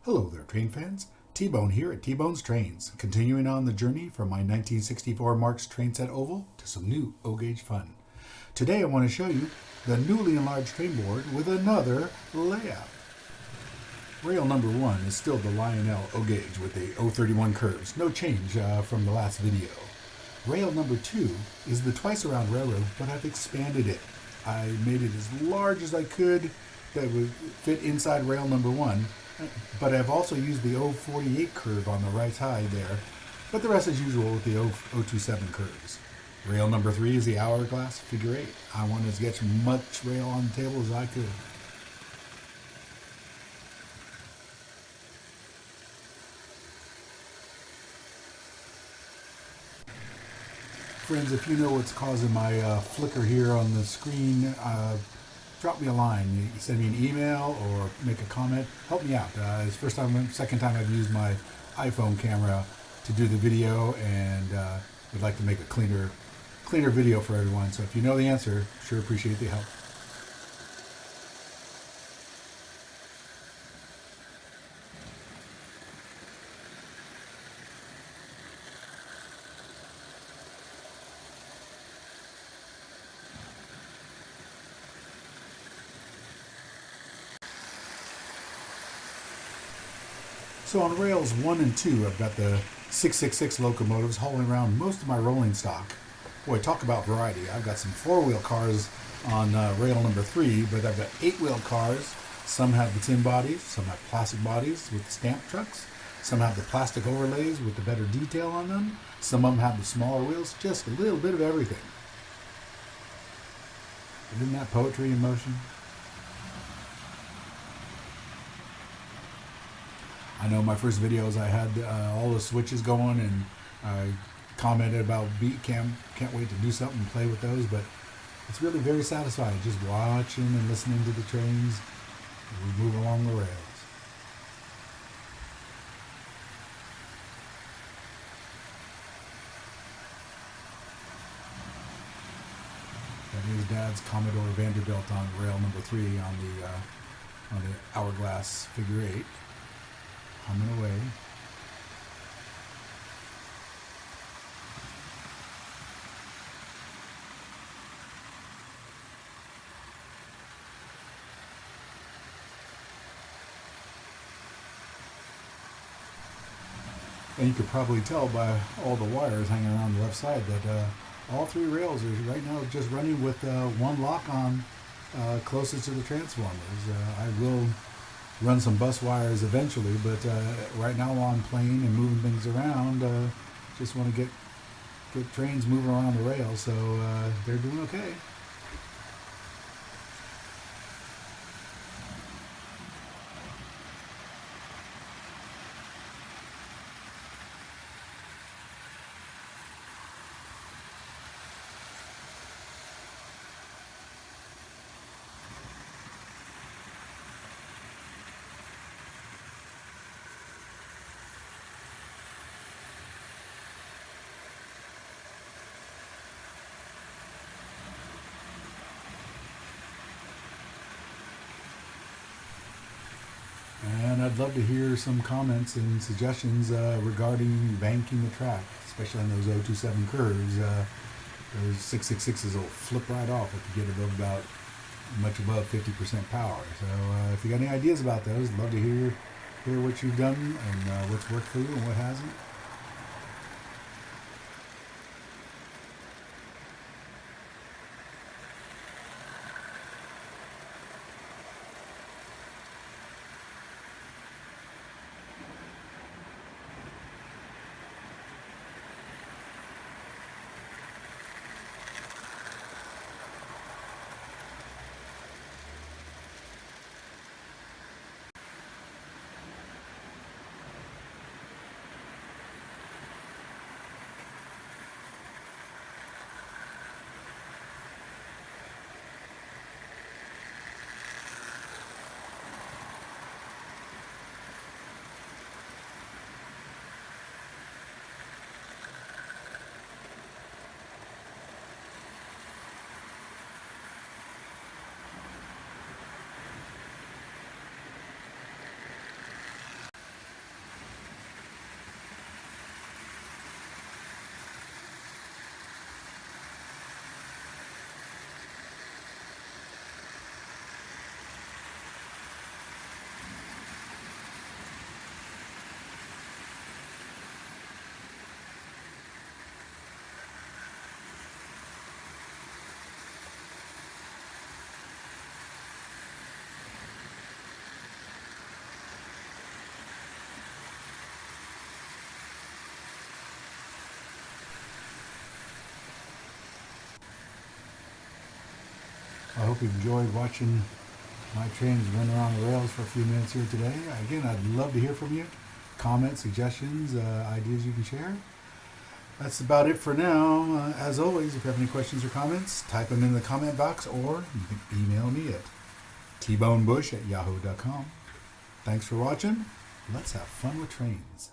Hello there, train fans. Tbone here at Tbone's Trains, continuing on the journey from my 1964 Marx train set oval to some new O-gauge fun. Today I want to show you the newly enlarged train board with another layout. Rail number 1 is still the Lionel O-gauge with the O31 curves, no change from the last video. Rail number 2 is the twice-around railroad, but I've expanded it. I made it as large as I could that would fit inside rail number 1. But I've also used the O48 curve on the right side there, but the rest is usual with the O27 curves. Rail number 3 is the hourglass figure 8. I wanted to get as much rail on the table as I could. Friends, if you know what's causing my flicker here on the screen, drop me a line. You send me an email or make a comment. Help me out. It's the second time I've used my iPhone camera to do the video, and would like to make a cleaner video for everyone. So if you know the answer, sure appreciate the help. So on rails 1 and 2, I've got the 666 locomotives hauling around most of my rolling stock. Boy, talk about variety. I've got some 4-wheel cars on rail number 3, but I've got 8-wheel cars. Some have the tin bodies, some have plastic bodies with the stamp trucks. Some have the plastic overlays with the better detail on them. Some of them have the smaller wheels, just a little bit of everything. Isn't that poetry in motion? I know my first videos I had all the switches going, and I commented about beat cam. Can't wait to do something and play with those, but it's really very satisfying just watching and listening to the trains as we move along the rails. That is Dad's Commodore Vanderbilt on rail number 3 on the hourglass figure 8. Humming away. And you could probably tell by all the wires hanging around the left side that all 3 rails are right now just running with one lock on closest to the transformers. I will run some bus wires eventually, but right now while I'm playing and moving things around, just want to get trains moving around the rails, so they're doing okay. And I'd love to hear some comments and suggestions regarding banking the track, especially on those O27 curves. Those 666s will flip right off if you get above about much above 50% power. So if you got any ideas about those, I'd love to hear what you've done and what's worked for you and what hasn't. I hope you enjoyed watching my trains run around the rails for a few minutes here today. Again, I'd love to hear from you. Comments, suggestions, ideas you can share. That's about it for now. As always, if you have any questions or comments, type them in the comment box or you can email me at tbonebush@yahoo.com. Thanks for watching. Let's have fun with trains.